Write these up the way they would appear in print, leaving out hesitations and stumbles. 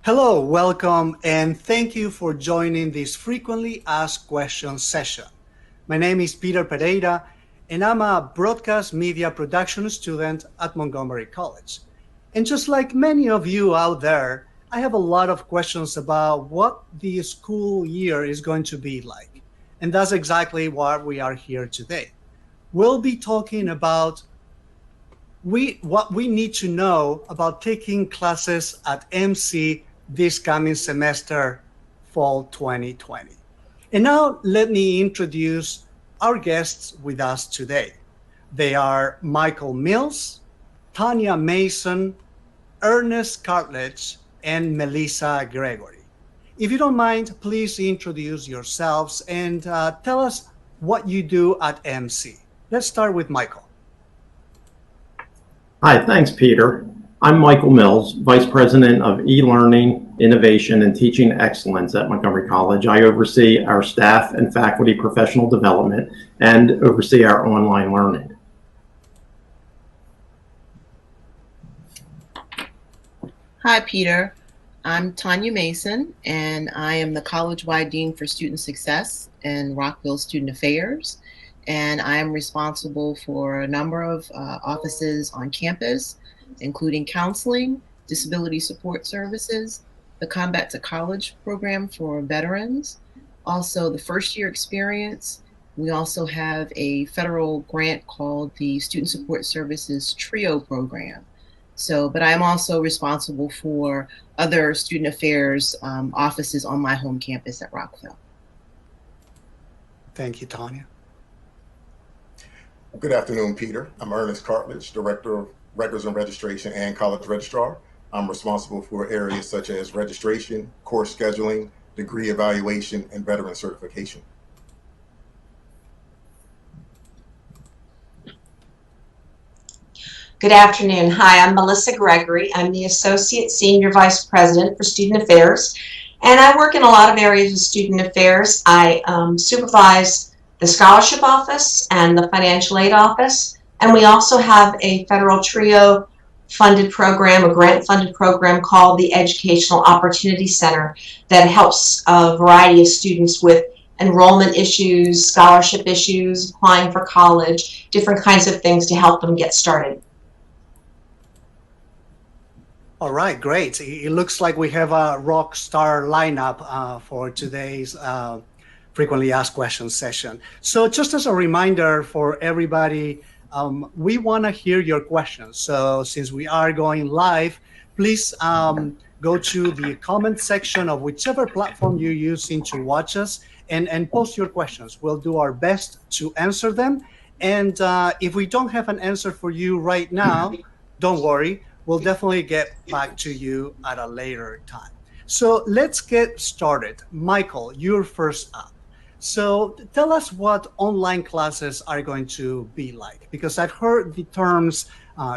Hello, welcome, and thank you for joining this frequently asked questions session. My name is Peter Pereira, and I'm a broadcast media production student at Montgomery College. And just like many of you out there, I have a lot of questions about what the school year is going to be like. And that's exactly why we are here today. We'll be talking about what we need to know about taking classes at MC this coming semester, fall 2020. And now let me introduce our guests with us today. They are Michael Mills, Tanya Mason, Ernest Cartledge, and Melissa Gregory. If you don't mind, please introduce yourselves and tell us what you do at MC. Let's start with Michael. Hi, thanks, Peter. I'm Michael Mills, Vice President of E-Learning, Innovation, and Teaching Excellence at Montgomery College. I oversee our staff and faculty professional development and oversee our online learning. Hi, Peter. I'm Tanya Mason, and I am the College-wide Dean for Student Success and Rockville Student Affairs. And I am responsible for a number of offices on campus, including counseling, disability support services, the Combat to College program for veterans, also the first year experience. We also have a federal grant called the Student Support Services TRIO program. But I am also responsible for other student affairs offices on my home campus at Rockville. Thank you, Tanya. Good afternoon, Peter. I'm Ernest Cartledge, Director of Records and Registration and College Registrar. I'm responsible for areas such as registration, course scheduling, degree evaluation, and veteran certification. Good afternoon. Hi, I'm Melissa Gregory. I'm the Associate Senior Vice President for Student Affairs, and I work in a lot of areas of student affairs. I supervise the Scholarship Office and the Financial Aid Office, and we also have a federal TRIO funded program, a grant funded program called the Educational Opportunity Center that helps a variety of students with enrollment issues, scholarship issues, applying for college, different kinds of things to help them get started. All right, great. It looks like we have a rock star lineup for today's frequently asked questions session. So just as a reminder for everybody, we want to hear your questions. So since we are going live, please go to the comment section of whichever platform you're using to watch us and post your questions. We'll do our best to answer them. And if we don't have an answer for you right now, don't worry. We'll definitely get back to you at a later time. So let's get started. Michael, you're first up. So tell us what online classes are going to be like, because I've heard the terms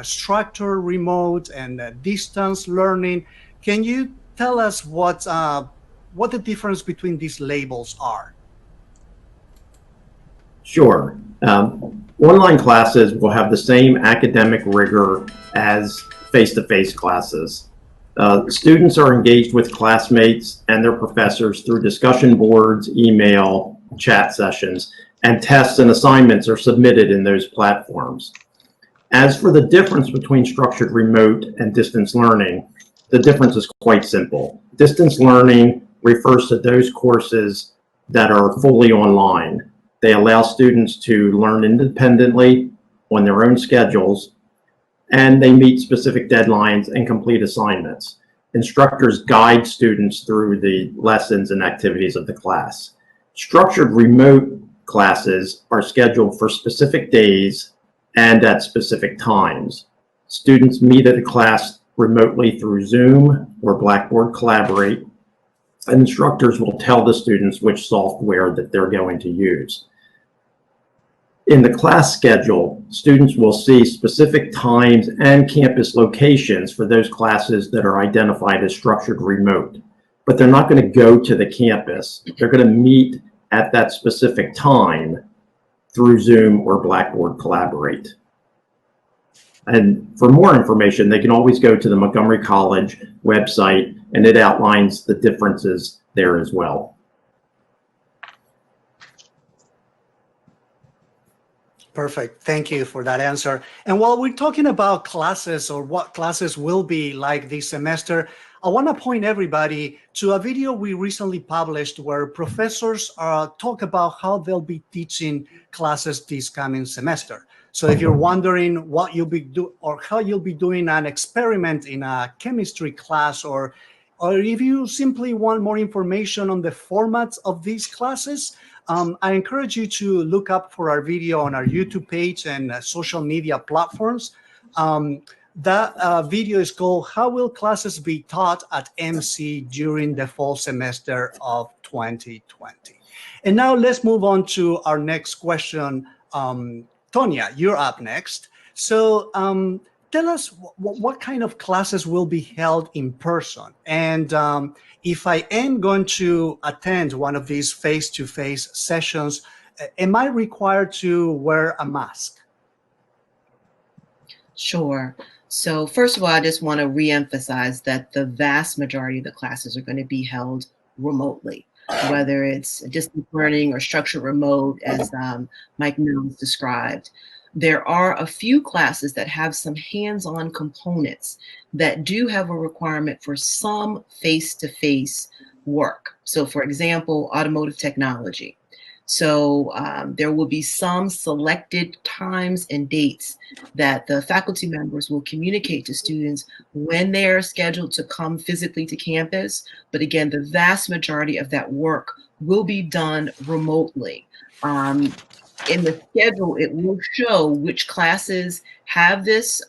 structured remote and distance learning. Can you tell us what the difference between these labels are? Sure. Online classes will have the same academic rigor as face-to-face classes. Students are engaged with classmates and their professors through discussion boards, email, chat sessions, and tests and assignments are submitted in those platforms. As for the difference between structured remote and distance learning, the difference is quite simple. Distance learning refers to those courses that are fully online. They allow students to learn independently on their own schedules, and they meet specific deadlines and complete assignments. Instructors guide students through the lessons and activities of the class. Structured remote classes are scheduled for specific days and at specific times. Students meet at a class remotely through Zoom or Blackboard Collaborate, and instructors will tell the students which software that they're going to use. In the class schedule, students will see specific times and campus locations for those classes that are identified as structured remote, but they're not going to go to the campus. They're going to meet at that specific time through Zoom or Blackboard Collaborate. And for more information, they can always go to the Montgomery College website and it outlines the differences there as well. Perfect. Thank you for that answer. And while we're talking about classes or what classes will be like this semester, I want to point everybody to a video we recently published where professors talk about how they'll be teaching classes this coming semester. So if you're wondering what you'll be or how you'll be doing an experiment in a chemistry class, or if you simply want more information on the formats of these classes, I encourage you to look up for our video on our YouTube page and social media platforms. That video is called "How Will Classes Be Taught at MC During the Fall Semester of 2020?" And now let's move on to our next question. Tonya, you're up next. So tell us what kind of classes will be held in person. And if I am going to attend one of these face-to-face sessions, am I required to wear a mask? Sure. So first of all, I just want to reemphasize that the vast majority of the classes are going to be held remotely, whether it's distance learning or structured remote, as Mike Mills described. There are a few classes that have some hands-on components that do have a requirement for some face-to-face work. So for example, automotive technology. So there will be some selected times and dates that the faculty members will communicate to students when they are scheduled to come physically to campus. But again, the vast majority of that work will be done remotely. In the schedule, it will show which classes have this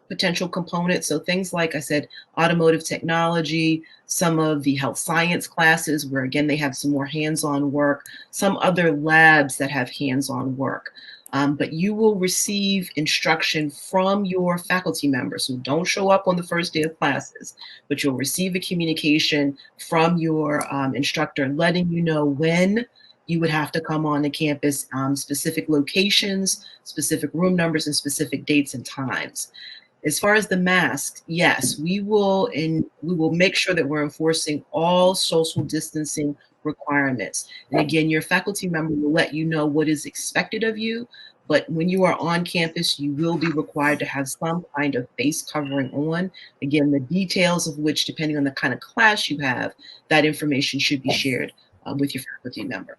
potential component. So things like I said, automotive technology, some of the health science classes where again, they have some more hands-on work, some other labs that have hands-on work. But you will receive instruction from your faculty members who don't show up on the first day of classes, but you'll receive a communication from your instructor letting you know when you would have to come on the campus, specific locations, specific room numbers, and specific dates and times. As far as the masks, yes, we will make sure that we're enforcing all social distancing requirements. And again, your faculty member will let you know what is expected of you, but when you are on campus, you will be required to have some kind of face covering on. Again, the details of which, depending on the kind of class you have, that information should be shared with your faculty member.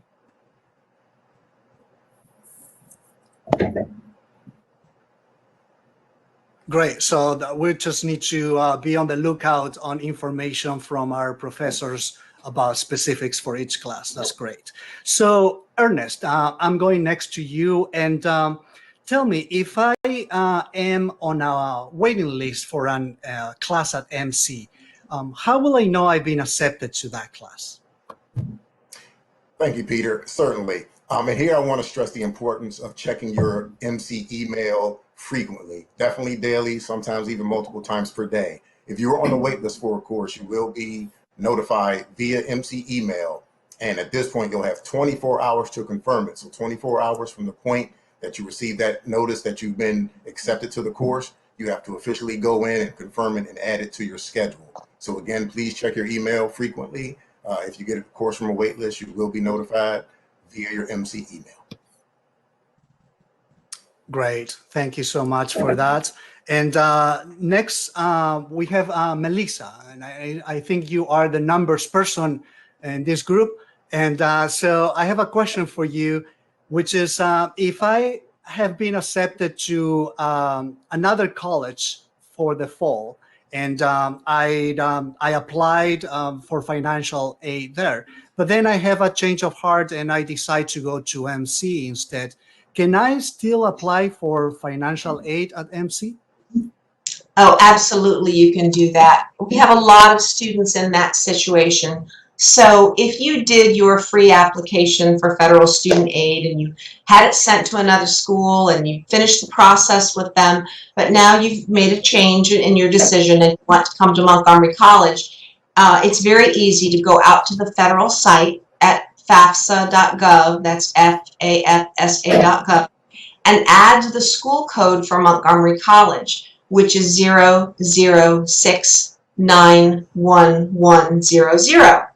Great. So we just need to be on the lookout on information from our professors about specifics for each class. That's great. So Ernest, I'm going next to you, and tell me, if I am on a waiting list for a class at MC, how will I know I've been accepted to that class? Thank you, Peter. Certainly. And here I want to stress the importance of checking your MC email frequently, definitely daily, sometimes even multiple times per day. If you're on the wait list for a course, you will be notified via MC email. And at this point, you'll have 24 hours to confirm it. So 24 hours from the point that you receive that notice that you've been accepted to the course, you have to officially go in and confirm it and add it to your schedule. So again, please check your email frequently. If you get a course from a wait list, you will be notified via your MC email. Great. Thank you so much for that. And next, we have Melissa. And I think you are the numbers person in this group. And so I have a question for you, which is if I have been accepted to another college for the fall, and I applied for financial aid there, but then I have a change of heart and I decide to go to MC instead. Can I still apply for financial aid at MC? Oh, absolutely, you can do that. We have a lot of students in that situation. So if you did your free application for federal student aid and you had it sent to another school and you finished the process with them, but now you've made a change in your decision and you want to come to Montgomery College, it's very easy to go out to the federal site at FAFSA.gov, that's FAFSA.gov, and add the school code for Montgomery College, which is 0069 91100.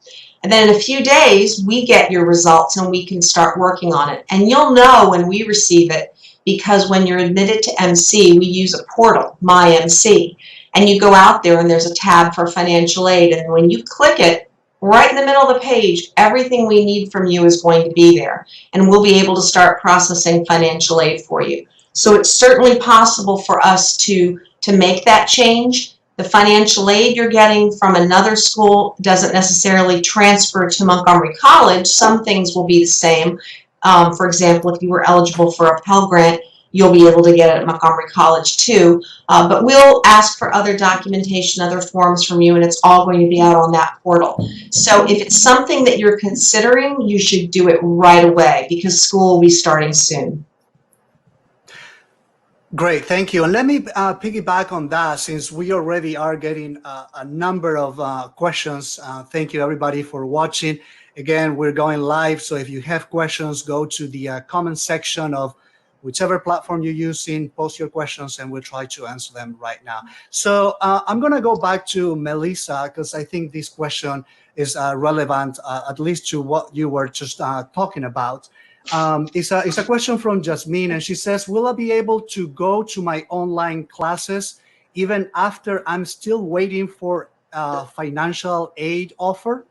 And then in a few days, we get your results and we can start working on it. And you'll know when we receive it, because when you're admitted to MC, we use a portal, My MC. And you go out there and there's a tab for financial aid. And when you click it, right in the middle of the page, everything we need from you is going to be there. And we'll be able to start processing financial aid for you. So it's certainly possible for us to make that change. The financial aid you're getting from another school doesn't necessarily transfer to Montgomery College. Some things will be the same. For example, if you were eligible for a Pell Grant, you'll be able to get it at Montgomery College too. But we'll ask for other documentation, other forms from you, and it's all going to be out on that portal. So if it's something that you're considering, you should do it right away because school will be starting soon. Great, thank you. And let me piggyback on that since we already are getting a number of questions. Thank you everybody for watching. Again, we're going live, so if you have questions, go to the comment section of whichever platform you're using, post your questions, and we'll try to answer them right now. So I'm going to go back to Melissa because I think this question is relevant, at least to what you were just talking about. It's a question from Jasmine, and she says, will I be able to go to my online classes even after I'm still waiting for a financial aid offer?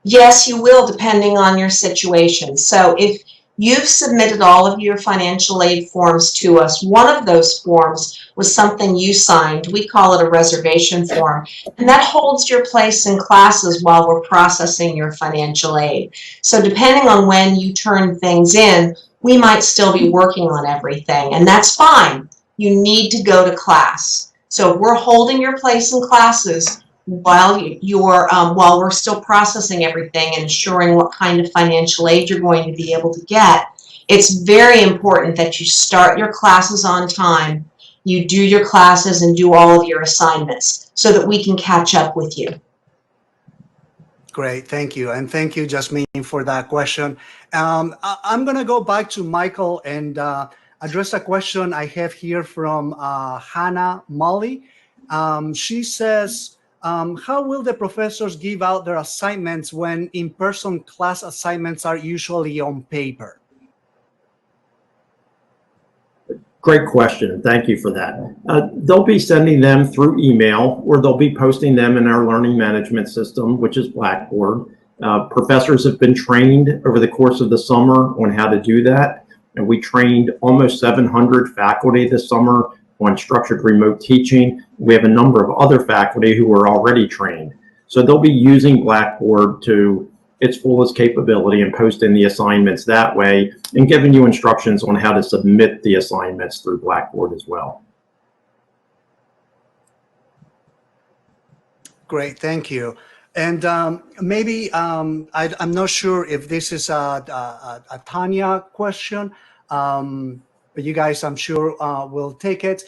Yes, you will, depending on your situation. So if you've submitted all of your financial aid forms to us, one of those forms was something you signed. We call it a reservation form, and that holds your place in classes while we're processing your financial aid. So depending on when you turn things in, we might still be working on everything, and that's fine. You need to go to class. So we're holding your place in classes while we're still processing everything and ensuring what kind of financial aid you're going to be able to get. It's very important that you start your classes on time, you do your classes and do all of your assignments so that we can catch up with you. Great, thank you. And thank you, Jasmine, for that question. I'm going to go back to Michael and address a question I have here from Hannah Molly. She says, how will the professors give out their assignments when in-person class assignments are usually on paper? Great question. Thank you for that. They'll be sending them through email, or they'll be posting them in our learning management system, which is Blackboard. Professors have been trained over the course of the summer on how to do that. And we trained almost 700 faculty this summer on structured remote teaching. We have a number of other faculty who are already trained. So they'll be using Blackboard to its fullest capability and posting the assignments that way and giving you instructions on how to submit the assignments through Blackboard as well. Great, thank you. And maybe, I'm not sure if this is a Tanya question, but you guys, I'm sure, will take it.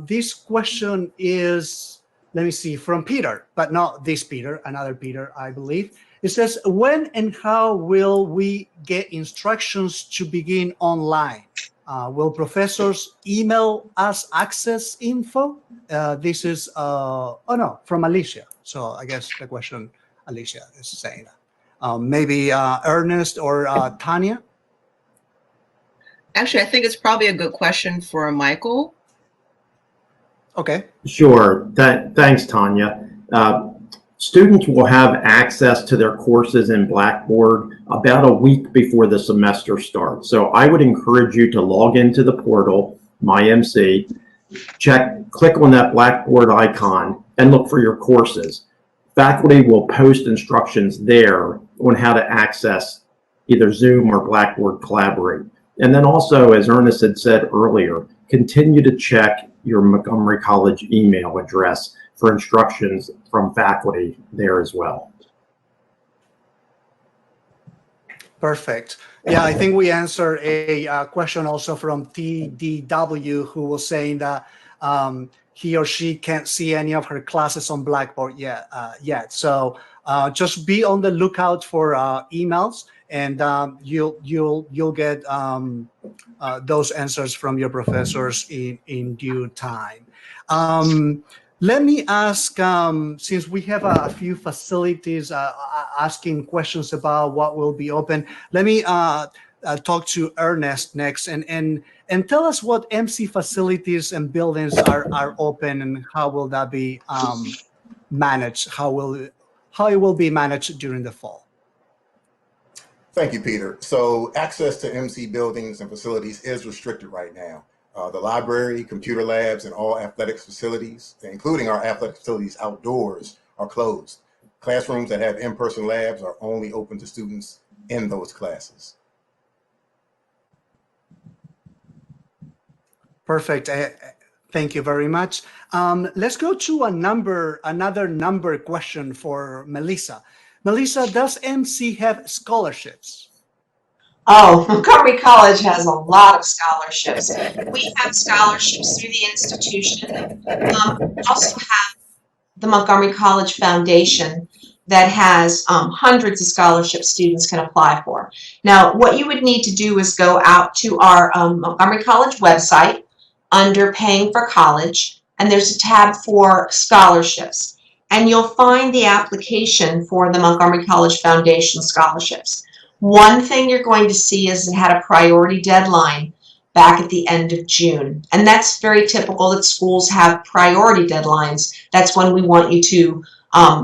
This question is, let me see, from Peter, but not this Peter, another Peter, I believe. It says, when and how will we get instructions to begin online? Will professors email us access info? This is, oh no, from Alicia. So I guess the question Alicia is saying that. Maybe Ernest or Tanya? Actually, I think it's probably a good question for Michael. Okay. Sure. Thanks, Tanya. Students will have access to their courses in Blackboard about a week before the semester starts. So I would encourage you to log into the portal, MyMC, click on that Blackboard icon and look for your courses. Faculty will post instructions there on how to access either Zoom or Blackboard Collaborate. And then also, as Ernest had said earlier, continue to check your Montgomery College email address for instructions from faculty there as well. Perfect. Yeah, I think we answered a question also from TDW, who was saying that he or she can't see any of her classes on Blackboard yet. So just be on the lookout for emails, and you'll get those answers from your professors in due time. Let me ask, since we have a few facilities asking questions about what will be open, let me talk to Ernest next and tell us what MC facilities and buildings are open and how will that be managed? How it will be managed during the fall? Thank you, Peter. So access to MC buildings and facilities is restricted right now. The library, computer labs, and all athletics facilities, including our athletic facilities outdoors, are closed. Classrooms that have in-person labs are only open to students in those classes. Perfect. Thank you very much. Let's go to another number question for Melissa. Melissa, does MC have scholarships? Oh, Montgomery College has a lot of scholarships. We have scholarships through the institution. We also have the Montgomery College Foundation that has hundreds of scholarships students can apply for. Now, what you would need to do is go out to our Montgomery College website under Paying for College, and there's a tab for scholarships. And you'll find the application for the Montgomery College Foundation scholarships. One thing you're going to see is it had a priority deadline back at the end of June. And that's very typical that schools have priority deadlines. That's when we want you to,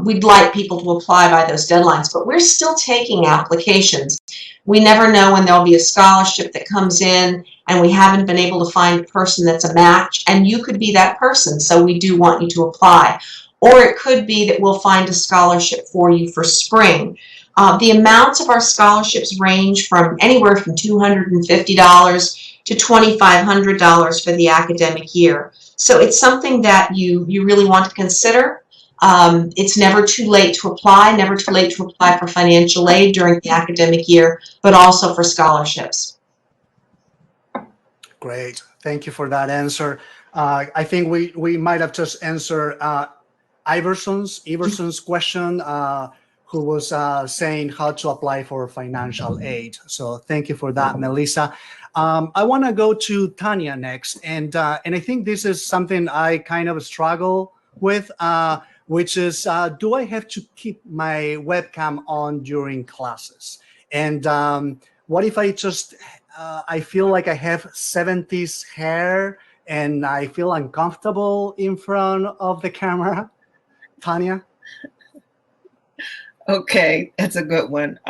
we'd like people to apply by those deadlines, but we're still taking applications. We never know when there'll be a scholarship that comes in and we haven't been able to find a person that's a match, and you could be that person, so we do want you to apply. Or it could be that we'll find a scholarship for you for spring. The amounts of our scholarships range from anywhere from $250 to $2,500 for the academic year. So it's something that you really want to consider. It's never too late to apply, never too late to apply for financial aid during the academic year, but also for scholarships. Great. Thank you for that answer. I think we might have just answered Iverson's question, who was saying how to apply for financial aid. So thank you for that, Melissa. I want to go to Tanya next, and I think this is something I kind of struggle with, which is, do I have to keep my webcam on during classes? And what if I just, I feel like I have 70s hair and I feel uncomfortable in front of the camera? Tanya? Okay, that's a good one.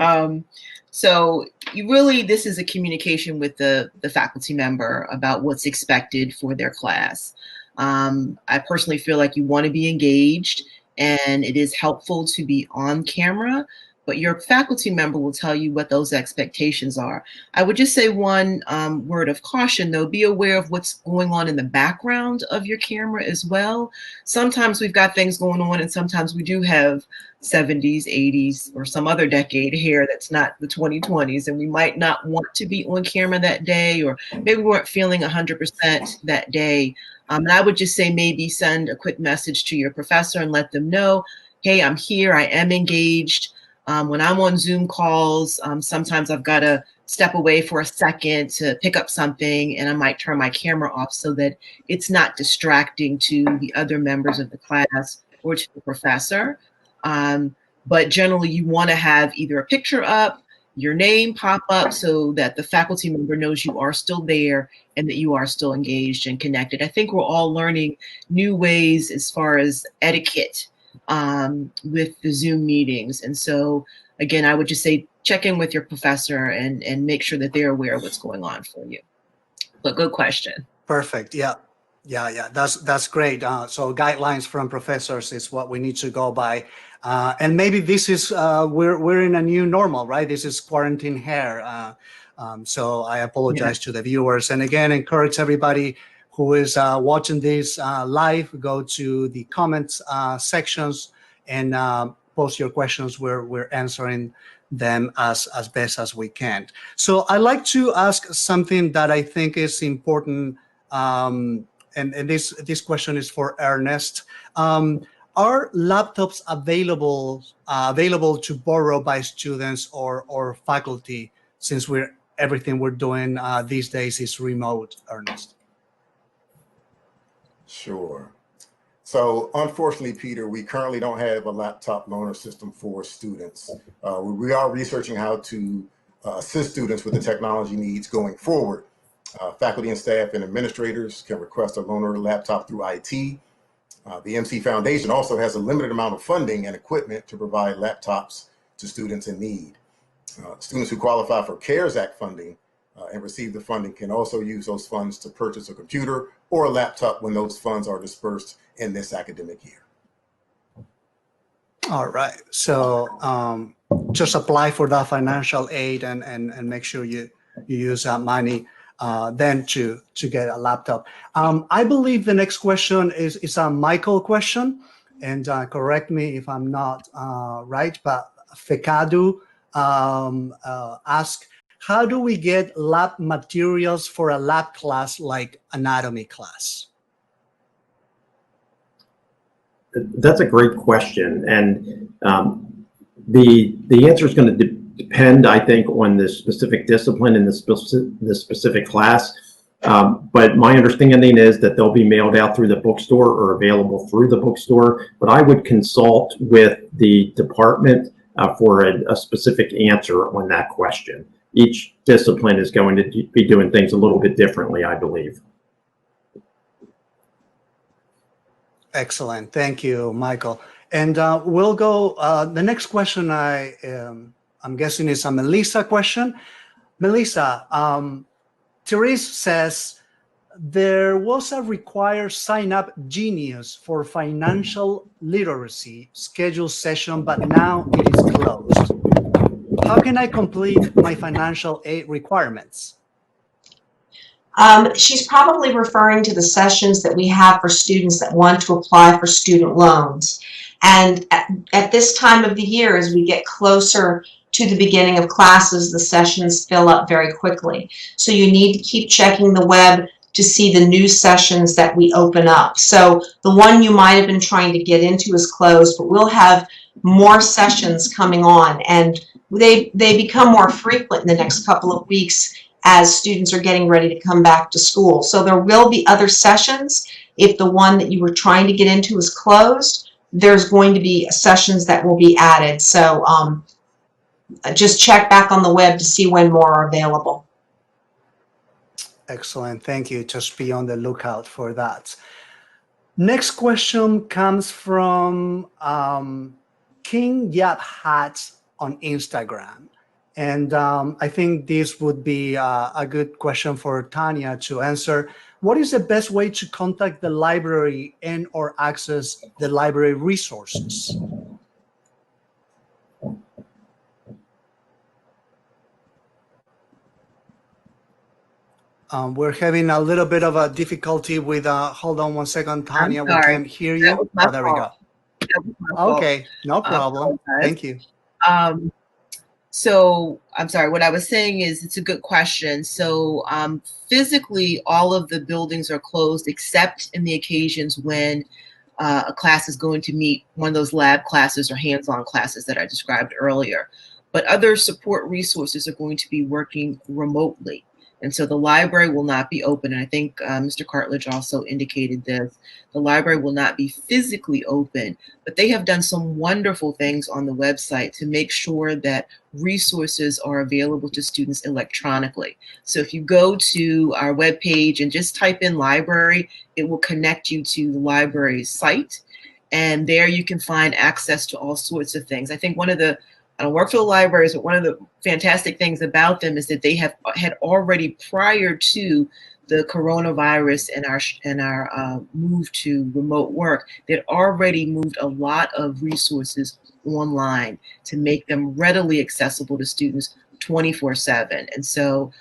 So this is a communication with the faculty member about what's expected for their class. I personally feel like you want to be engaged, and it is helpful to be on camera, but your faculty member will tell you what those expectations are. I would just say one word of caution, though: be aware of what's going on in the background of your camera as well. Sometimes we've got things going on, and sometimes we do have 70s, 80s, or some other decade hair that's not the 2020s, and we might not want to be on camera that day, or maybe we weren't feeling 100% that day. And I would just say maybe send a quick message to your professor and let them know, hey, I'm here, I am engaged. When I'm on Zoom calls, sometimes I've got to step away for a second to pick up something, and I might turn my camera off so that it's not distracting to the other members of the class or to the professor. But generally, you want to have either a picture up, your name pop up so that the faculty member knows you are still there and that you are still engaged and connected. I think we're all learning new ways as far as etiquette with the Zoom meetings. And so, again, I would just say check in with your professor and make sure that they're aware of what's going on for you. But good question. Perfect. Yeah. That's great. So guidelines from professors is what we need to go by. And maybe this is, we're in a new normal, right? This is quarantine hair. So I apologize to the viewers. And again, encourage everybody who is watching this live, go to the comments sections and post your questions. We're answering them as best as we can. So I'd like to ask something that I think is important. And this question is for Ernest. Are laptops available to borrow by students or faculty, since everything we're doing these days is remote, Ernest? Sure. So unfortunately, Peter, we currently don't have a laptop loaner system for students. We are researching how to assist students with the technology needs going forward. Faculty and staff and administrators can request a loaner laptop through IT. The MC Foundation also has a limited amount of funding and equipment to provide laptops to students in need. Students who qualify for CARES Act funding and receive the funding can also use those funds to purchase a computer or a laptop when those funds are dispersed in this academic year. All right. So just apply for that financial aid and make sure you use that money then to get a laptop. I believe the next question is a Michael question, and correct me if I'm not right, but Fekadu asked, how do we get lab materials for a lab class like anatomy class? That's a great question, and the answer is going to depend, I think, on the specific discipline and the specific class. But my understanding is that they'll be mailed out through the bookstore or available through the bookstore. But I would consult with the department for a specific answer on that question. Each discipline is going to be doing things a little bit differently, I believe. Excellent. Thank you, Michael. And we'll go, the next question I'm guessing is a Melissa question. Melissa, Therese says, there was a required sign-up Genius for financial literacy scheduled session, but now it is closed. How can I complete my financial aid requirements? She's probably referring to the sessions that we have for students that want to apply for student loans. And at this time of the year, as we get closer to the beginning of classes, the sessions fill up very quickly. So you need to keep checking the web to see the new sessions that we open up. So the one you might have been trying to get into is closed, but we'll have more sessions coming on, and they become more frequent in the next couple of weeks as students are getting ready to come back to school. So there will be other sessions. If the one that you were trying to get into is closed, there's going to be sessions that will be added. So just check back on the web to see when more are available. Excellent. Thank you. Just be on the lookout for that. Next question comes from King Yap Hat on Instagram. And I think this would be a good question for Tanya to answer. What is the best way to contact the library and or access the library resources? We're having a little bit of a difficulty with, hold on one second, Tanya, we can't hear you. Oh, there we go. Okay, no problem. Thank you. So I'm sorry, what I was saying is it's a good question. So physically, all of the buildings are closed except in the occasions when a class is going to meet one of those lab classes or hands-on classes that I described earlier. But other support resources are going to be working remotely. And so the library will not be open. And I think Mr. Cartledge also indicated this. The library will not be physically open, but they have done some wonderful things on the website to make sure that resources are available to students electronically. So if you go to our webpage and just type in library, it will connect you to the library's site. And there you can find access to all sorts of things. I think one of the I don't work for the libraries, but one of the fantastic things about them is that they had already, prior to the coronavirus and our move to remote work, they'd already moved a lot of resources online to make them readily accessible to students 24/7. And so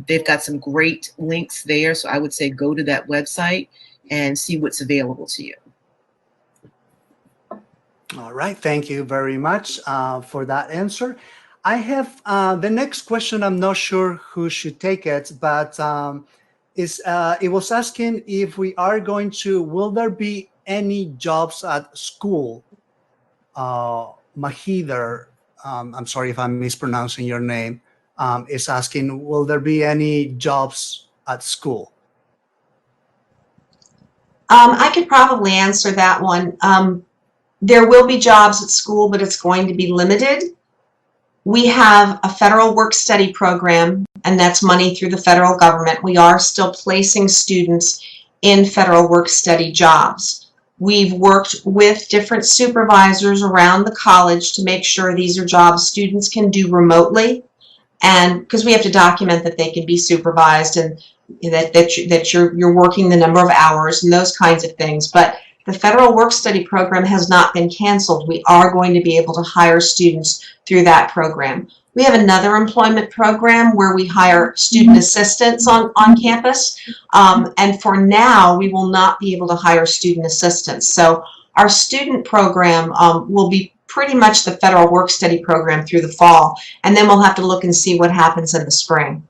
they've got some great links there. So I would say go to that website and see what's available to you. All right, thank you very much for that answer. I have the next question. I'm not sure who should take it, but it was asking if we are going to, will there be any jobs at school? Mahidar, I'm sorry if I'm mispronouncing your name, is asking, will there be any jobs at school? I could probably answer that one. There will be jobs at school, but it's going to be limited. We have a federal work-study program, and that's money through the federal government. We are still placing students in federal work-study jobs. We've worked with different supervisors around the college to make sure these are jobs students can do remotely, and because we have to document that they can be supervised and that you're working the number of hours and those kinds of things. But the federal work-study program has not been canceled. We are going to be able to hire students through that program. We have another employment program where we hire student assistants on campus. And for now, we will not be able to hire student assistants. So our student program will be pretty much the federal work-study program through the fall. And then we'll have to look and see what happens in the spring.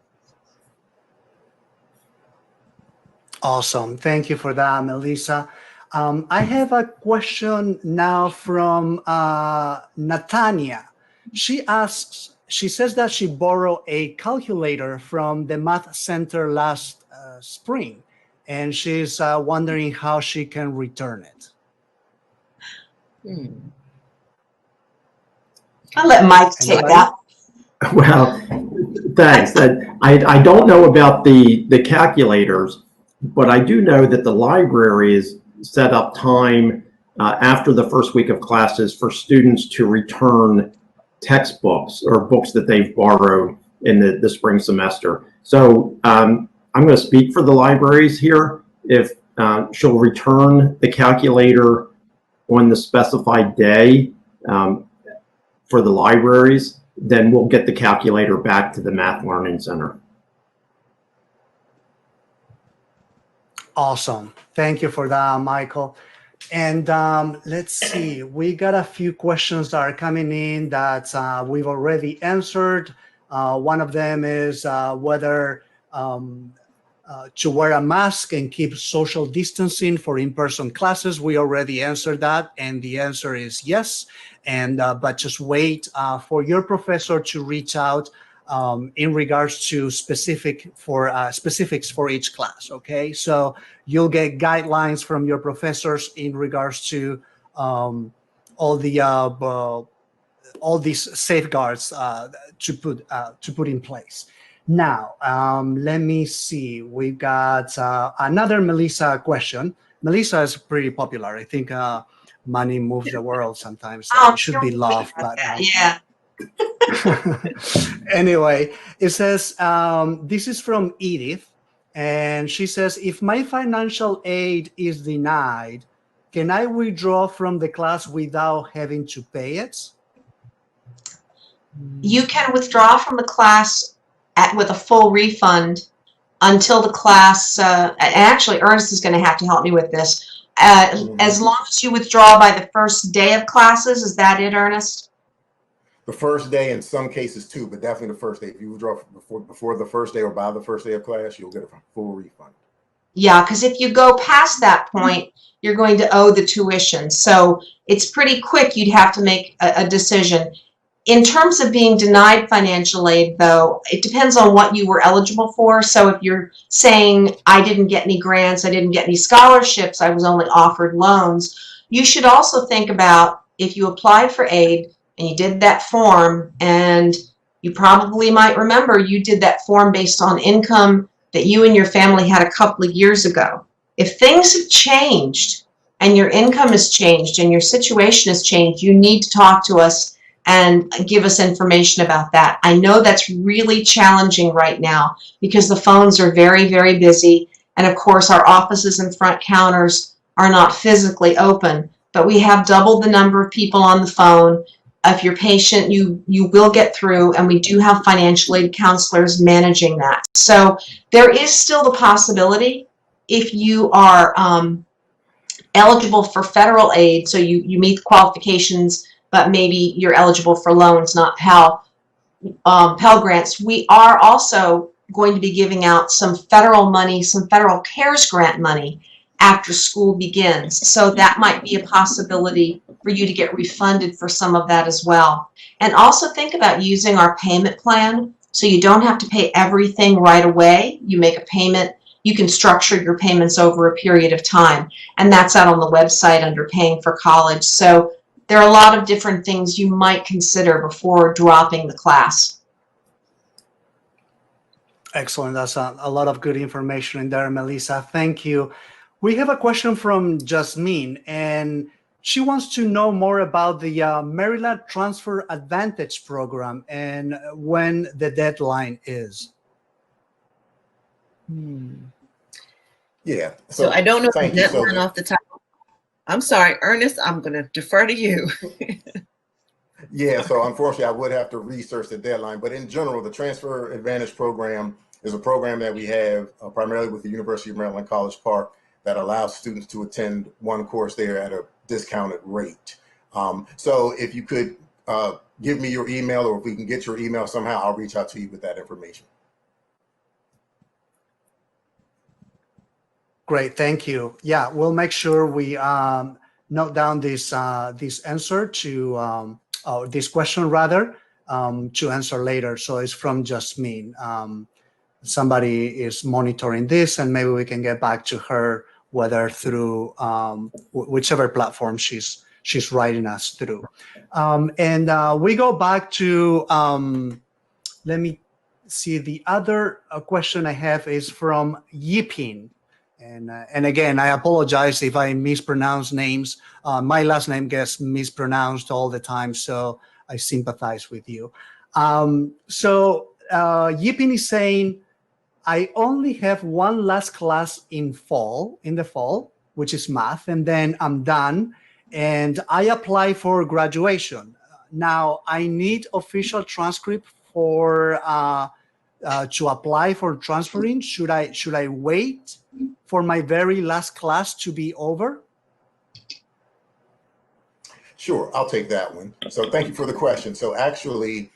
Awesome. Thank you for that, Melissa. I have a question now from Natania. She says that she borrowed a calculator from the Math Center last spring, and she's wondering how she can return it. I'll let Mike take that. Well, thanks. I don't know about the calculators, but I do know that the library is set up time after the first week of classes for students to return textbooks or books that they've borrowed in the spring semester. So I'm going to speak for the libraries here. If she'll return the calculator on the specified day for the libraries, then we'll get the calculator back to the Math Learning Center. Awesome. Thank you for that, Michael. And let's see, we got a few questions that are coming in that we've already answered. One of them is whether to wear a mask and keep social distancing for in-person classes. We already answered that, and the answer is yes. And but just wait for your professor to reach out in regards to specifics for each class. Okay, so you'll get guidelines from your professors in regards to all these safeguards to put in place. Now, let me see. We've got another Melissa question. Melissa is pretty popular. I think money moves the world sometimes. So it should be loved. But yeah. Anyway, it says, this is from Edith, and she says, if my financial aid is denied, can I withdraw from the class without having to pay it? You can withdraw from the class with a full refund until the class, and actually Ernest is going to have to help me with this, as long as you withdraw by the first day of classes. Is that it, Ernest? The first day, in some cases too, but definitely the first day. If you withdraw before the first day or by the first day of class, you'll get a full refund. Yeah, because if you go past that point, you're going to owe the tuition. So it's pretty quick. You'd have to make a decision. In terms of being denied financial aid, though, it depends on what you were eligible for. So if you're saying, I didn't get any grants, I didn't get any scholarships, I was only offered loans, you should also think about if you applied for aid and you did that form, and you probably might remember you did that form based on income that you and your family had a couple of years ago. If things have changed and your income has changed and your situation has changed, you need to talk to us and give us information about that. I know that's really challenging right now because the phones are very, very busy. And of course, our offices and front counters are not physically open, but we have doubled the number of people on the phone. If you're patient, you will get through, and we do have financial aid counselors managing that. So there is still the possibility, if you are eligible for federal aid, so you meet the qualifications, but maybe you're eligible for loans, not Pell Grants. We are also going to be giving out some federal money, some federal CARES grant money after school begins. So that might be a possibility for you to get refunded for some of that as well. And also think about using our payment plan so you don't have to pay everything right away. You make a payment you can structure your payments over a period of time. And that's out on the website under Paying for College. So there are a lot of different things you might consider before dropping the class. Excellent. That's a lot of good information in there, Melissa. Thank you. We have a question from Jasmine, and she wants to know more about the Maryland Transfer Advantage program and when the deadline is. Yeah. So I don't know the thank you. deadline off the top. I'm sorry, Ernest, I'm going to defer to you. Yeah, so unfortunately, I would have to research the deadline. But in general, the Transfer Advantage program is a program that we have primarily with the University of Maryland College Park that allows students to attend one course there at a discounted rate. So if you could give me your email, or if we can get your email somehow, I'll reach out to you with that information. Great, thank you. Yeah, we'll make sure we note down this answer to this question rather to answer later. So it's from Jasmine. Somebody is monitoring this, and maybe we can get back to her whether through whichever platform she's writing us through. And we go back to let me see. The other question I have is from Yipin. And again, I apologize if I mispronounce names. My last name gets mispronounced all the time, so I sympathize with you. So Yipin is saying, I only have one last class in the fall, which is math, and then I'm done, and I apply for graduation. Now I need official transcript for to apply for transferring. Should I wait for my very last class to be over? Sure, I'll take that one. So thank you for the question. So actually,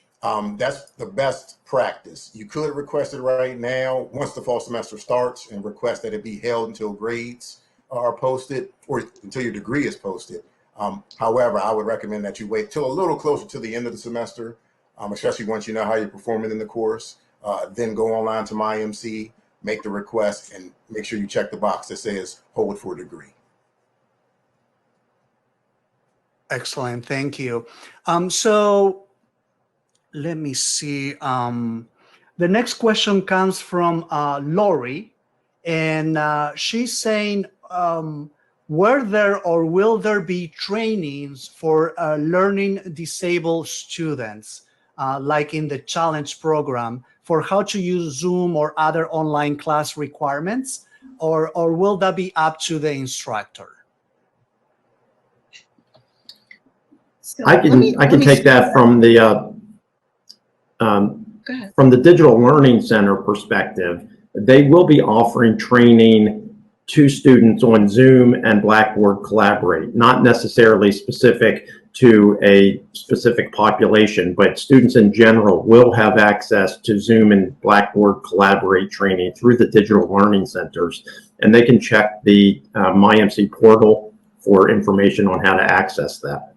that's the best practice. You could request it right now once the fall semester starts and request that it be held until grades are posted or until your degree is posted. However, I would recommend that you wait till a little closer to the end of the semester, especially once you know how you're performing in the course. Then go online to MyMC, make the request, and make sure you check the box that says hold for degree. Excellent, thank you. So let me see. The next question comes from Lori, and she's saying, were there or will there be trainings for learning disabled students, like in the Challenge program, for how to use Zoom or other online class requirements, or will that be up to the instructor? So I can take that from the Digital Learning Center perspective. They will be offering training to students on Zoom and Blackboard Collaborate, not necessarily specific to a specific population, but students in general will have access to Zoom and Blackboard Collaborate training through the Digital Learning Centers, and they can check the MyMC portal for information on how to access that.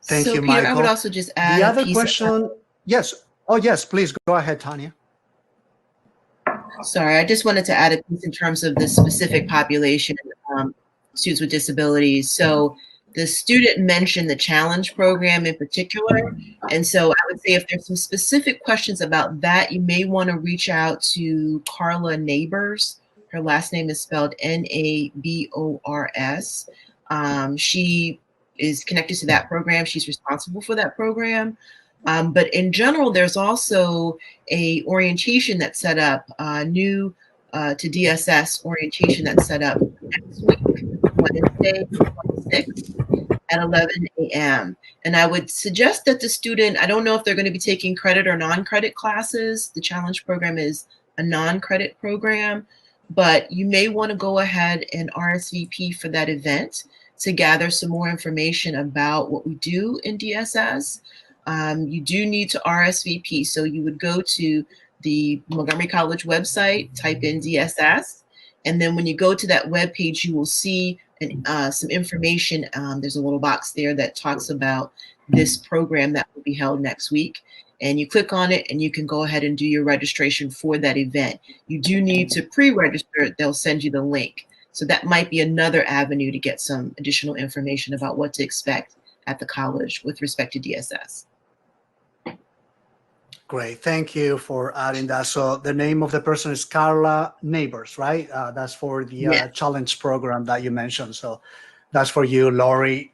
Thank you, Peter, Michael. I would also just add the other question. Yes. Oh, yes. Please go ahead, Tanya. Sorry, I just wanted to add a piece in terms of the specific population, students with disabilities. So the student mentioned the Challenge program in particular. And so I would say if there's some specific questions about that, you may want to reach out to Carla Neighbors. Her last name is spelled Nabors. She is connected to that program. She's responsible for that program. But in general, there's also a orientation that's set up, new to DSS orientation that's set up next week, Wednesday, 26th at 11 a.m. And I would suggest that the student, I don't know if they're going to be taking credit or non-credit classes. The Challenge program is a non-credit program, but you may want to go ahead and RSVP for that event to gather some more information about what we do in DSS. You do need to RSVP. So you would go to the Montgomery College website, type in DSS, and then when you go to that web page, you will see some information. There's a little box there that talks about this program that will be held next week. and you click on it and you can go ahead and do your registration for that event. You do need to pre-register. They'll send you the link. So that might be another avenue to get some additional information about what to expect at the college with respect to DSS. Great, thank you for adding that. So the name of the person is Carla Neighbors, right? That's for the challenge program that you mentioned. So that's for you, Lori.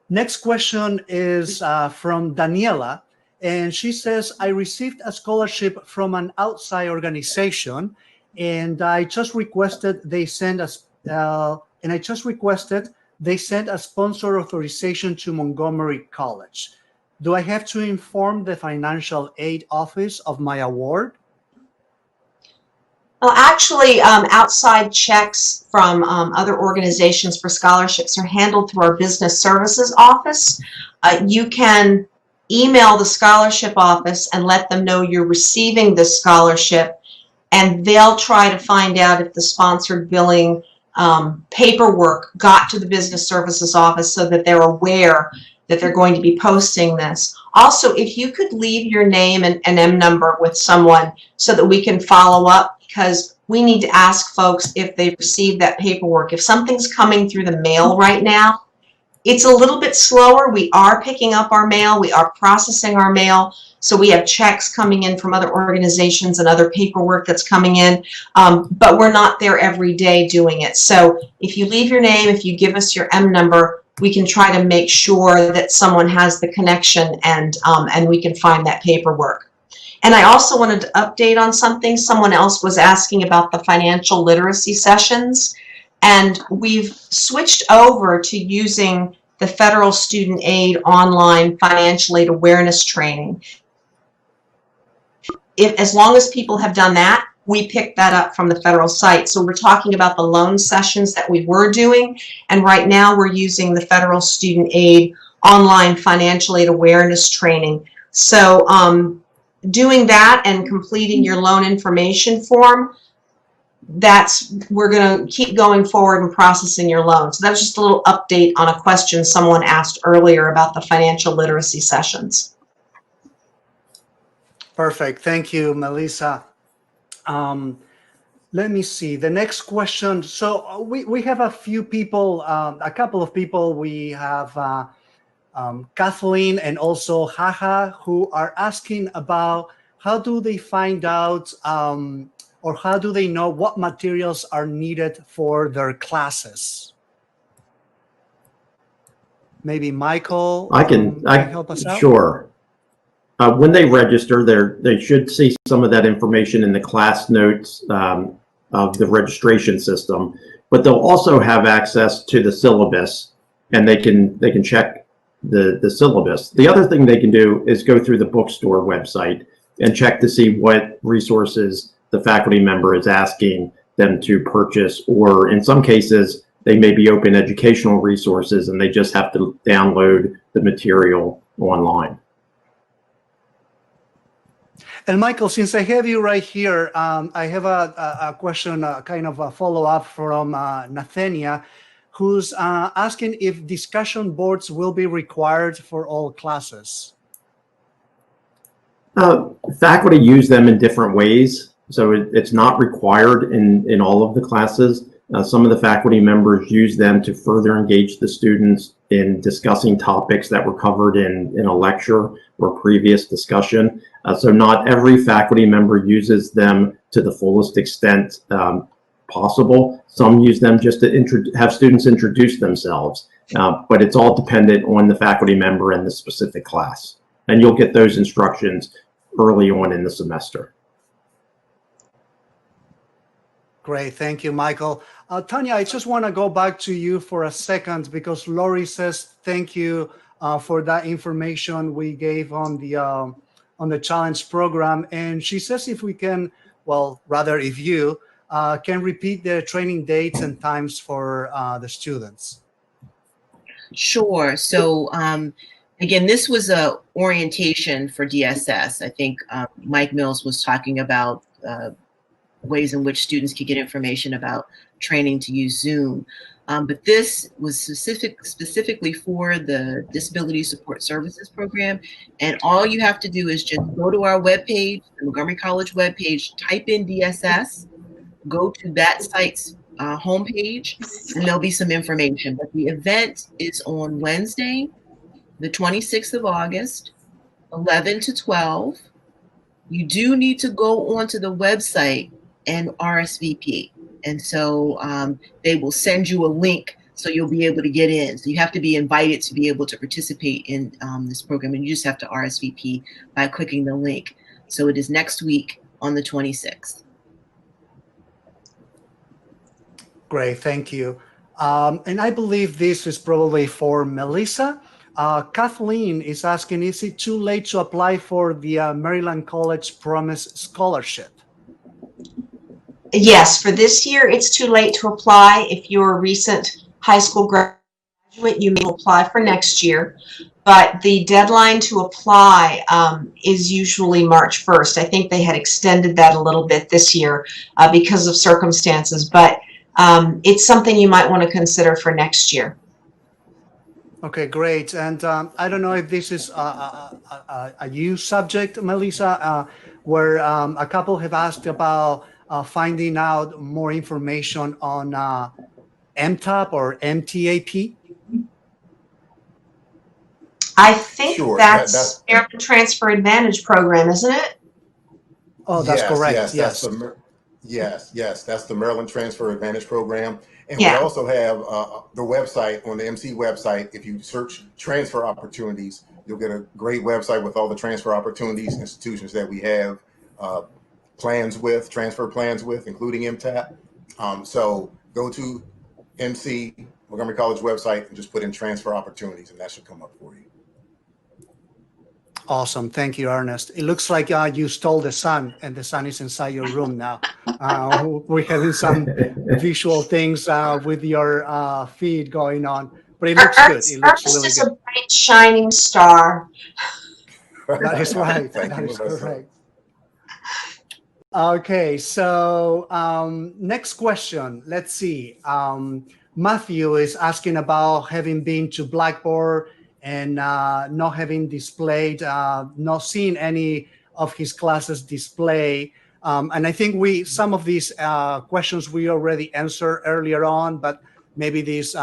Next question is from Daniela, and she says, I received a scholarship from an outside organization, and I just requested they send us, they sent a sponsor authorization to Montgomery College. Do I have to inform the financial aid office of my award? Well, actually, outside checks from other organizations for scholarships are handled through our business services office. You can email the scholarship office and let them know you're receiving this scholarship, and they'll try to find out if the sponsored billing paperwork got to the business services office so that they're aware that they're going to be posting this. Also, if you could leave your name and M number with someone so that we can follow up, because we need to ask folks if they've received that paperwork. If something's coming through the mail right now, it's a little bit slower. We are picking up our mail. We are processing our mail. So we have checks coming in from other organizations and other paperwork that's coming in, but we're not there every day doing it. So if you leave your name, if you give us your M number, we can try to make sure that someone has the connection, and we can find that paperwork. And I also wanted to update on something. Someone else was asking about the financial literacy sessions, and we've switched over to using the Federal Student Aid online financial aid awareness training. As long as people have done that, we picked that up from the federal site. So we're talking about the loan sessions that we were doing, and right now we're using the Federal Student Aid online financial aid awareness training. So doing that and completing your loan information form, we're going to keep going forward and processing your loan. So that was just a little update on a question someone asked earlier about the financial literacy sessions. Perfect. Thank you, Melissa. Let me see the next question. So we have a few people, a couple of people. We have Kathleen and also Haha, who are asking about how do they find out or how do they know what materials are needed for their classes? Maybe Michael can help us out? Sure. When they register, they should see some of that information in the class notes of the registration system, but they'll also have access to the syllabus, and they can check the syllabus. The other thing they can do is go through the bookstore website and check to see what resources the faculty member is asking them to purchase, or in some cases, they may be open educational resources and they just have to download the material online. And Michael, since I have you right here, I have a question, kind of a follow-up from Nathania, who's asking if discussion boards will be required for all classes. Faculty use them in different ways, so it's not required in all of the classes. Some of the faculty members use them to further engage the students in discussing topics that were covered in a lecture or previous discussion. So not every faculty member uses them to the fullest extent possible. Some use them just to have students introduce themselves, but it's all dependent on the faculty member and the specific class. And you'll get those instructions early on in the semester. Great, thank you, Michael. Tanya, I just want to go back to you for a second because Lori says thank you for that information we gave on the challenge program, and she says if we can, well, rather if you can repeat the training dates and times for the students. Sure. So again, this was a orientation for DSS. I think Mike Mills was talking about ways in which students could get information about training to use Zoom. But this was specifically for the Disability Support Services Program. And all you have to do is just go to our webpage, the Montgomery College webpage, type in DSS, go to that site's homepage, and there'll be some information. But the event is on Wednesday, the 26th of August, 11 to 12. You do need to go onto the website and RSVP. And so they will send you a link so you'll be able to get in. So you have to be invited to be able to participate in this program. And you just have to RSVP by clicking the link. So it is next week on the 26th. Great, thank you. And I believe this is probably for Melissa. Kathleen is asking, is it too late to apply for the Maryland College Promise Scholarship? Yes, for this year, it's too late to apply. If you're a recent high school graduate, you may apply for next year. But the deadline to apply is usually March 1st. I think they had extended that a little bit this year because of circumstances. But it's something you might want to consider for next year. Okay, great. And I don't know if this is a new subject, Melissa, where a couple have asked about finding out more information on MTAP or MTAP. I think Sure, that's Maryland Transfer Advantage program, isn't it? Oh, that's correct. Yes, that's the Maryland Transfer Advantage program. And Yeah. we also have the website on the MC website. If you search transfer opportunities, you'll get a great website with all the transfer opportunities, institutions that we have transfer plans with, including MTAP. So go to MC Montgomery College website and just put in transfer opportunities, and that should come up for you. Awesome. Thank you, Ernest. It looks like you stole the sun, and the sun is inside your room now. We're having some visual things with your feed going on, but it looks good. It looks really is good. a bright, shining star. That is right. That is correct. Okay, so next question. Let's see. Matthew is asking about having been to Blackboard and not having displayed, not seeing any of his classes display. And I think some of these questions we already answered earlier on, but maybe these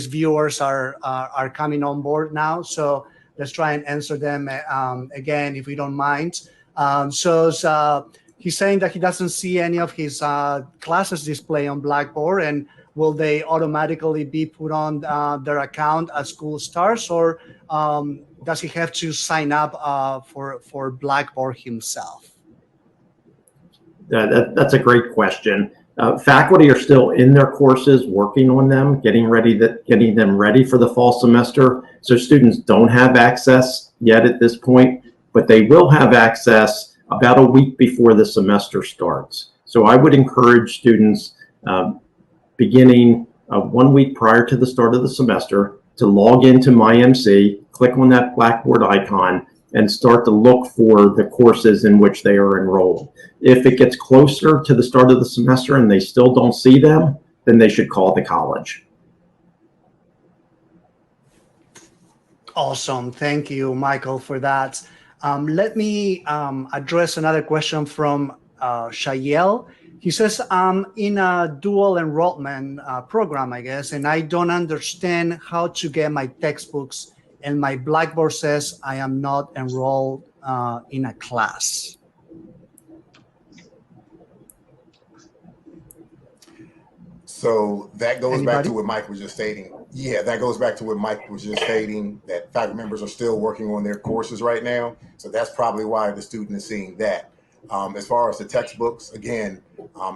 viewers are coming on board now. So let's try and answer them again, if we don't mind. He's saying that he doesn't see any of his classes display on Blackboard, and will they automatically be put on their account as school starts, or does he have to sign up for Blackboard himself? That's a great question. Faculty are still in their courses, working on them, getting them ready for the fall semester. So students don't have access yet at this point, but they will have access about a week before the semester starts. So I would encourage students beginning 1 week prior to the start of the semester to log into MyMC, click on that Blackboard icon, and start to look for the courses in which they are enrolled. If it gets closer to the start of the semester and they still don't see them, then they should call the college. Awesome. Thank you, Michael, for that. Let me address another question from Shayel. He says, I'm in a dual enrollment program, I guess, and I don't understand how to get my textbooks, and my Blackboard says I am not enrolled in a class. So that goes back to what Mike was just stating. Yeah, that goes back to what Mike was just stating, that faculty members are still working on their courses right now. So that's probably why the student is seeing that. As far as the textbooks, again,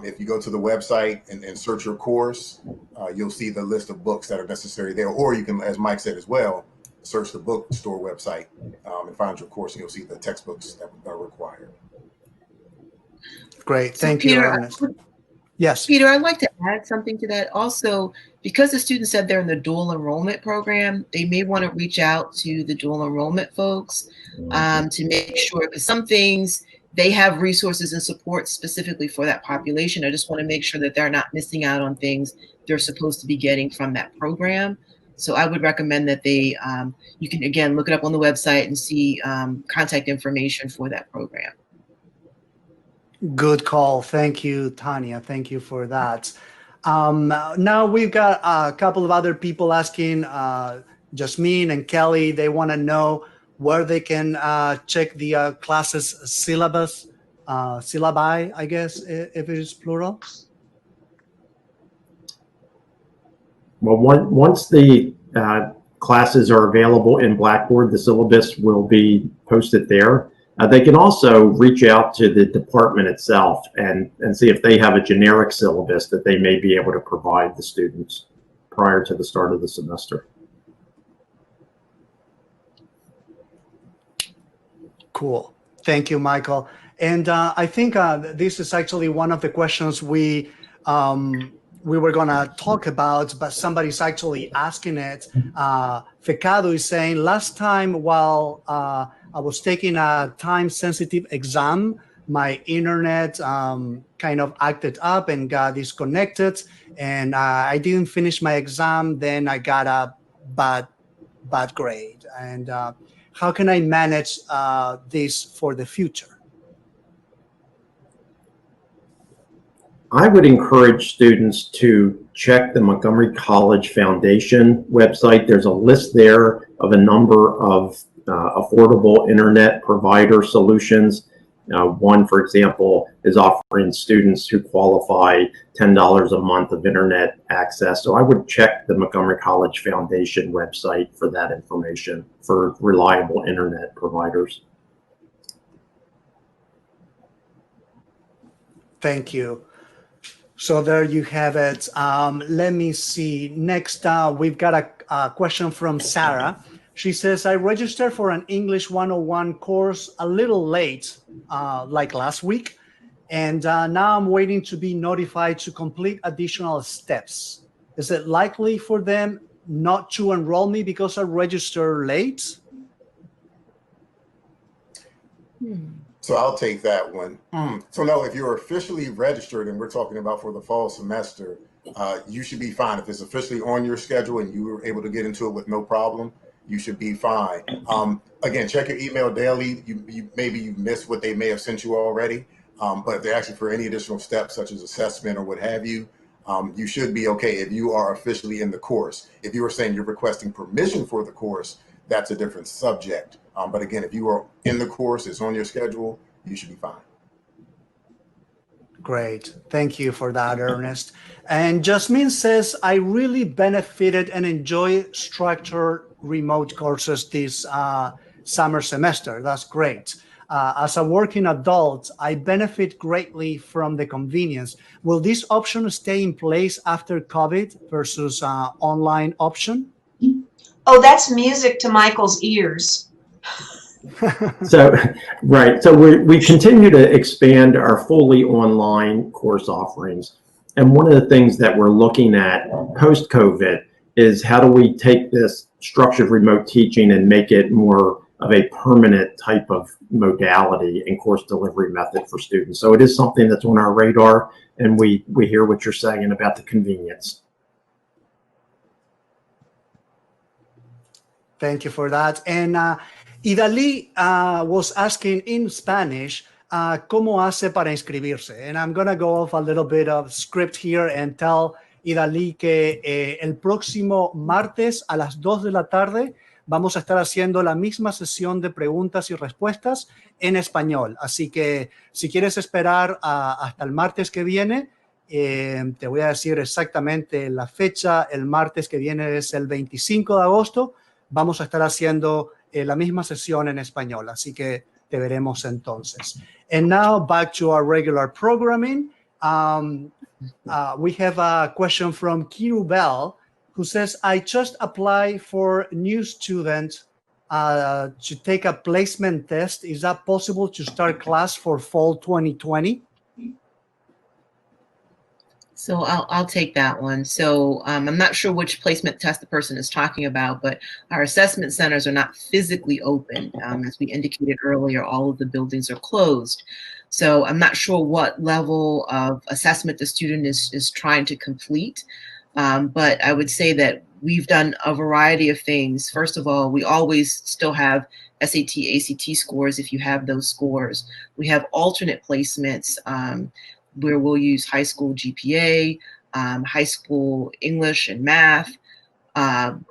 if you go to the website and search your course, you'll see the list of books that are necessary there. Or you can, as Mike said as well, search the bookstore website and find your course, and you'll see the textbooks that are required. Great. Thank you, Ernest. Yes. Peter, I'd like to add something to that. Also, because the student said they're in the dual enrollment program, they may want to reach out to the dual enrollment folks to make sure, because some things they have resources and support specifically for that population. I just want to make sure that they're not missing out on things they're supposed to be getting from that program. So I would recommend that they, you can, again, look it up on the website and see contact information for that program. Good call. Thank you, Tanya. Thank you for that. Now we've got a couple of other people asking, Jasmine and Kelly, they want to know where they can check the classes syllabus, syllabi, I guess, if it is plural. Well, once the classes are available in Blackboard, the syllabus will be posted there. They can also reach out to the department itself and see if they have a generic syllabus that they may be able to provide the students prior to the start of the semester. Cool. Thank you, Michael. And I think this is actually one of the questions we were going to talk about, but somebody's actually asking it. Fecado is saying, last time while I was taking a time-sensitive exam, my internet kind of acted up and got disconnected, and I didn't finish my exam. Then I got a bad grade. And how can I manage this for the future? I would encourage students to check the Montgomery College Foundation website. There's a list there of a number of affordable internet provider solutions. One, for example, is offering students who qualify $10 a month of internet access. So I would check the Montgomery College Foundation website for that information for reliable internet providers. Thank you. So there you have it. Let me see. Next, we've got a question from Sarah. She says, I registered for an English 101 course a little late, like last week, and now I'm waiting to be notified to complete additional steps. Is it likely for them not to enroll me because I registered late? So I'll take that one. So no, if you're officially registered, and we're talking about for the fall semester, you should be fine. If it's officially on your schedule and you were able to get into it with no problem, you should be fine. Again, check your email daily. Maybe you missed what they may have sent you already, but if they're asking for any additional steps such as assessment or what have you, you should be okay if you are officially in the course. If you were saying you're requesting permission for the course, that's a different subject. But again, if you are in the course, it's on your schedule, you should be fine. Great. Thank you for that, Ernest. And Jasmine says, I really benefited and enjoy structured remote courses this summer semester. That's great. As a working adult, I benefit greatly from the convenience. Will this option stay in place after COVID versus online option? Oh, that's music to Michael's ears. So, right. So we continue to expand our fully online course offerings. And one of the things that we're looking at post-COVID is how do we take this structured remote teaching and make it more of a permanent type of modality and course delivery method for students. So it is something that's on our radar, and we hear what you're saying about the convenience. Thank you for that. And Idali was asking in Spanish, ¿cómo hace para inscribirse? And I'm going to go off a little bit of script here and tell Idali que el próximo martes a las 2 de la tarde vamos a estar haciendo la misma sesión de preguntas y respuestas en español. Así que si quieres esperar hasta el martes que viene, te voy a decir exactamente la fecha. El martes que viene es el 25 de agosto. Vamos a estar haciendo la misma sesión en español, así que te veremos entonces. And now back to our regular programming. We have a question from Kiru Bell, who says, I just applied for new student to take a placement test. Is that possible to start class for fall 2020? So I'll take that one. So I'm not sure which placement test the person is talking about, but our assessment centers are not physically open. As we indicated earlier, all of the buildings are closed. So I'm not sure what level of assessment the student is trying to complete. But I would say that we've done a variety of things. First of all, we always still have SAT, ACT scores if you have those scores. We have alternate placements where we'll use high school GPA, high school English and math.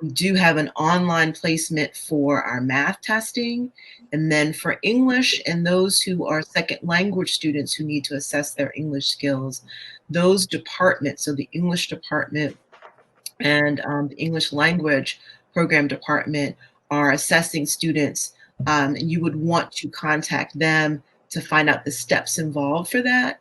We do have an online placement for our math testing. And then for English and those who are second language students who need to assess their English skills, those departments, so the English department and the English language program department are assessing students. And you would want to contact them to find out the steps involved for that.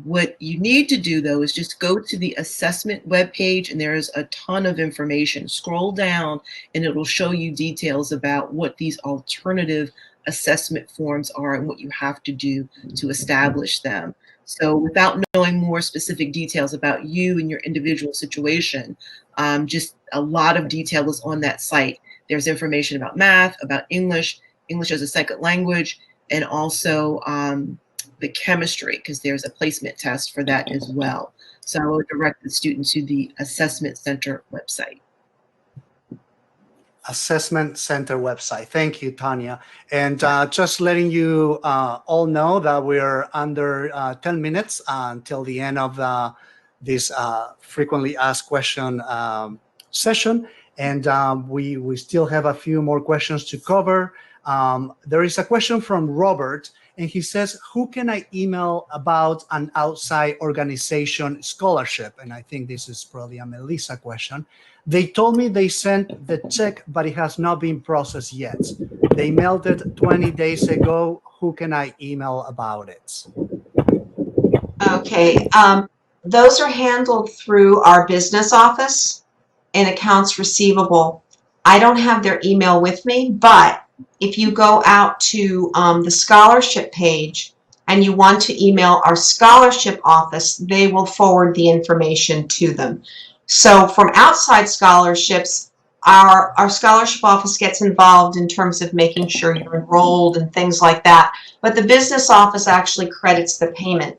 What you need to do, though, is just go to the assessment webpage, and there is a ton of information. Scroll down, and it will show you details about what these alternative assessment forms are and what you have to do to establish them. So without knowing more specific details about you and your individual situation, just a lot of detail is on that site. There's information about math, about English as a second language, and also the chemistry, because there's a placement test for that as well. So I would direct the student to the Assessment Center website. Assessment Center website. Thank you, Tanya. And just letting you all know that we're under 10 minutes until the end of this frequently asked question session. And we still have a few more questions to cover. There is a question from Robert, and he says, who can I email about an outside organization scholarship? And I think this is probably a Melissa question. They told me they sent the check, but it has not been processed yet. They mailed it 20 days ago. Who can I email about it? Okay, those are handled through our business office and accounts receivable. I don't have their email with me, but if you go out to the scholarship page and you want to email our scholarship office, they will forward the information to them. So from outside scholarships, our scholarship office gets involved in terms of making sure you're enrolled and things like that. But the business office actually credits the payment.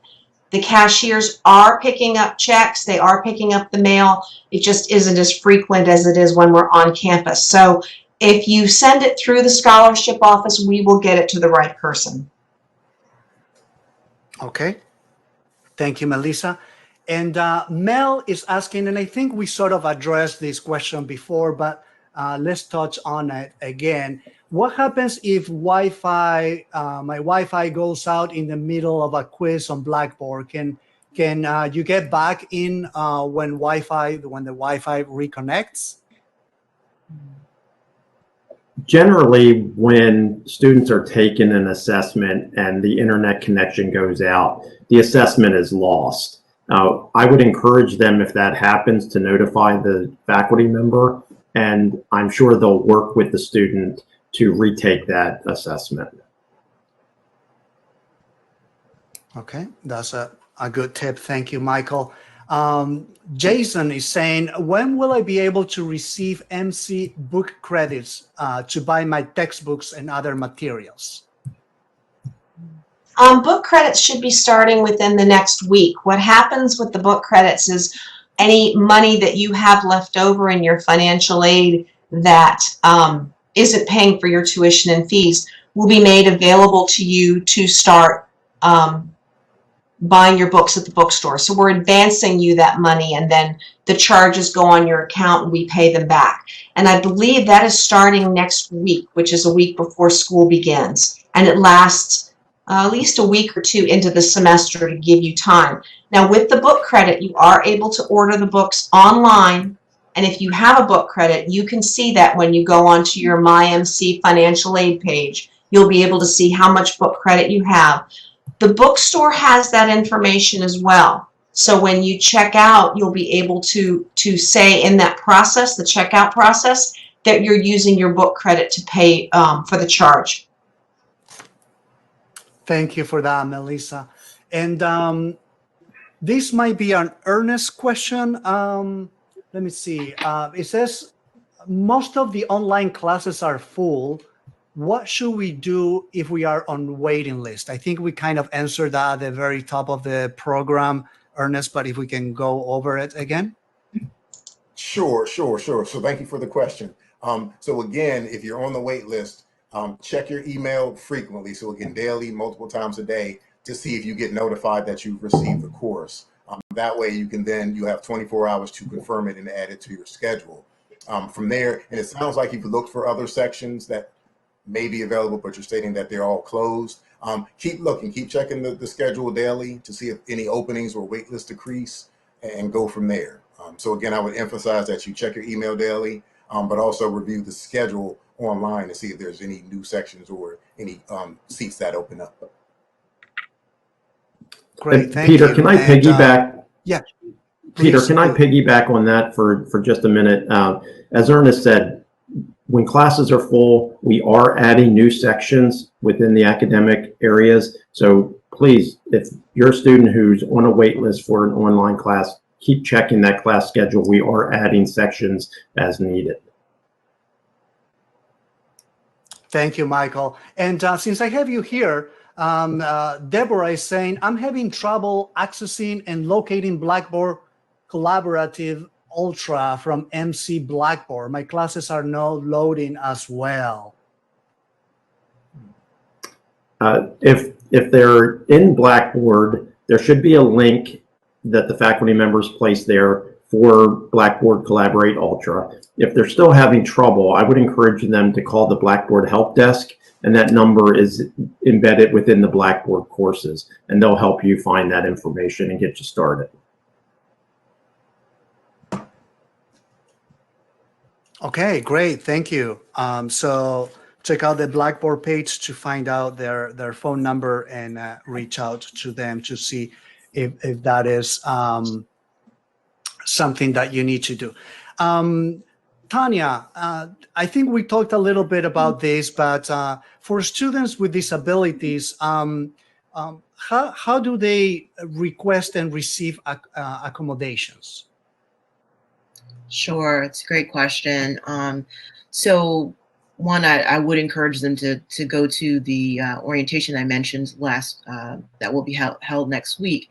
The cashiers are picking up checks. They are picking up the mail. It just isn't as frequent as it is when we're on campus. So if you send it through the scholarship office, we will get it to the right person. Okay. Thank you, Melissa. And Mel is asking, and I think we sort of addressed this question before, but let's touch on it again. What happens if Wi-Fi, my Wi-Fi goes out in the middle of a quiz on Blackboard? Can you get back in when the Wi-Fi reconnects? Generally, when students are taking an assessment and the internet connection goes out, the assessment is lost. I would encourage them, if that happens, to notify the faculty member, and I'm sure they'll work with the student to retake that assessment. Okay, that's a good tip. Thank you, Michael. Jason is saying, when will I be able to receive MC book credits to buy my textbooks and other materials? Book credits should be starting within the next week. What happens with the book credits is any money that you have left over in your financial aid that isn't paying for your tuition and fees will be made available to you to start buying your books at the bookstore. So we're advancing you that money, and then the charges go on your account and we pay them back. And I believe that is starting next week, which is a week before school begins. And it lasts at least a week or two into the semester to give you time. Now with the book credit, you are able to order the books online. And if you have a book credit, you can see that when you go onto your MyMC financial aid page, you'll be able to see how much book credit you have. The bookstore has that information as well. So when you check out, you'll be able to say in that process, the checkout process, that you're using your book credit to pay for the charge. Thank you for that, Melissa. And This might be an Ernest question. Let me see. It says most of the online classes are full. What should we do if we are on waiting list? I think we kind of answered that at the very top of the program, Ernest, but if we can go over it again. Sure. So thank you for the question. So again, if you're on the wait list, check your email frequently. So again, daily, multiple times a day, to see if you get notified that you've received the course. That way you have 24 hours to confirm it and add it to your schedule. From there, and it sounds like you've looked for other sections that may be available, but you're stating that they're all closed. Keep looking, keep checking the schedule daily to see if any openings or wait list decrease, and go from there. So again, I would emphasize that you check your email daily, but also review the schedule online to see if there's any new sections or any seats that open up. Great, thank Peter, you. can I piggyback? Yeah. Peter, Please, can I piggyback on that for just a minute? As Ernest said, when classes are full, we are adding new sections within the academic areas. So please, if you're a student who's on a wait list for an online class, keep checking that class schedule. We are adding sections as needed. Thank you, Michael. And since I have you here, Deborah is saying, I'm having trouble accessing and locating Blackboard Collaborative Ultra from MC Blackboard. My classes are not loading as well. If they're in Blackboard, there should be a link that the faculty members place there for Blackboard Collaborate Ultra. If they're still having trouble, I would encourage them to call the Blackboard Help Desk, and that number is embedded within the Blackboard courses, and they'll help you find that information and get you started. Okay, great, thank you. So check out the Blackboard page to find out their phone number and reach out to them to see if that is something that you need to do. Tanya, I think we talked a little bit about this, but for students with disabilities, how do they request and receive accommodations? Sure, it's a great question. So one, I would encourage them to go to the orientation I mentioned that will be held next week.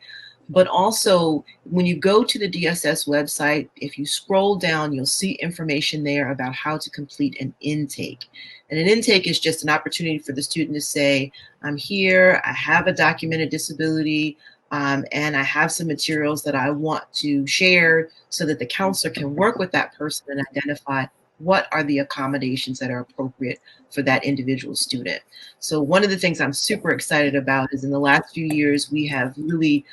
But also, when you go to the DSS website, if you scroll down, you'll see information there about how to complete an intake. And an intake is just an opportunity for the student to say, I'm here, I have a documented disability, and I have some materials that I want to share so that the counselor can work with that person and identify what are the accommodations that are appropriate for that individual student. So one of the things I'm super excited about is in the last few years, we have really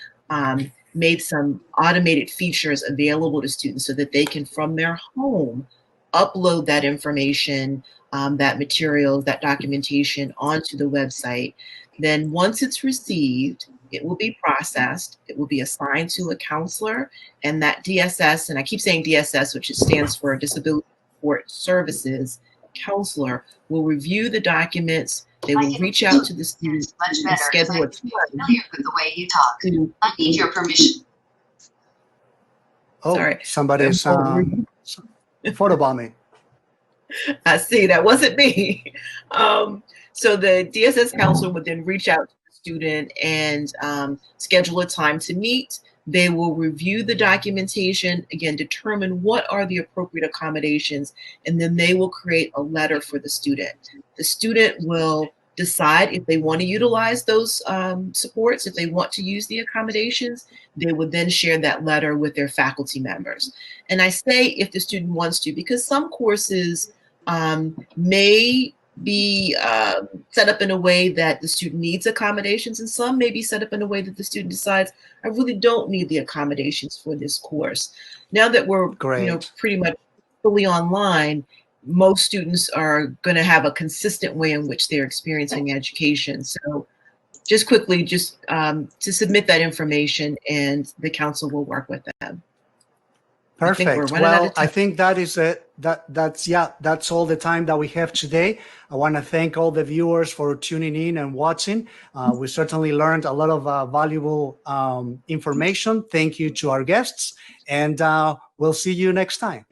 made some automated features available to students so that they can, from their home, upload that information, that material, that documentation onto the website. Then once it's received, it will be processed, it will be assigned to a counselor, and that DSS, and I keep saying DSS, which stands for Disability Support Services Counselor, will review the documents. They will reach out to the students and schedule a time. Familiar with the way you talk. I need your permission. Oh, sorry. Somebody's photobombing. I see, that wasn't me. So the DSS counselor would then reach out to the student and schedule a time to meet. They will review the documentation, again, determine what are the appropriate accommodations, and then they will create a letter for the student. The student will decide if they want to utilize those supports, if they want to use the accommodations. They would then share that letter with their faculty members. And I say if the student wants to, because some courses may be set up in a way that the student needs accommodations, and some may be set up in a way that the student decides, I really don't need the accommodations for this course. Now that we're pretty much fully online, most students are going to have a consistent way in which they're experiencing education. So just quickly, to submit that information, and the council will work with them. Perfect. we're running out of Well, time. I think that is it. That's all the time that we have today. I want to thank all the viewers for tuning in and watching. We certainly learned a lot of valuable information. Thank you to our guests, and we'll see you next time.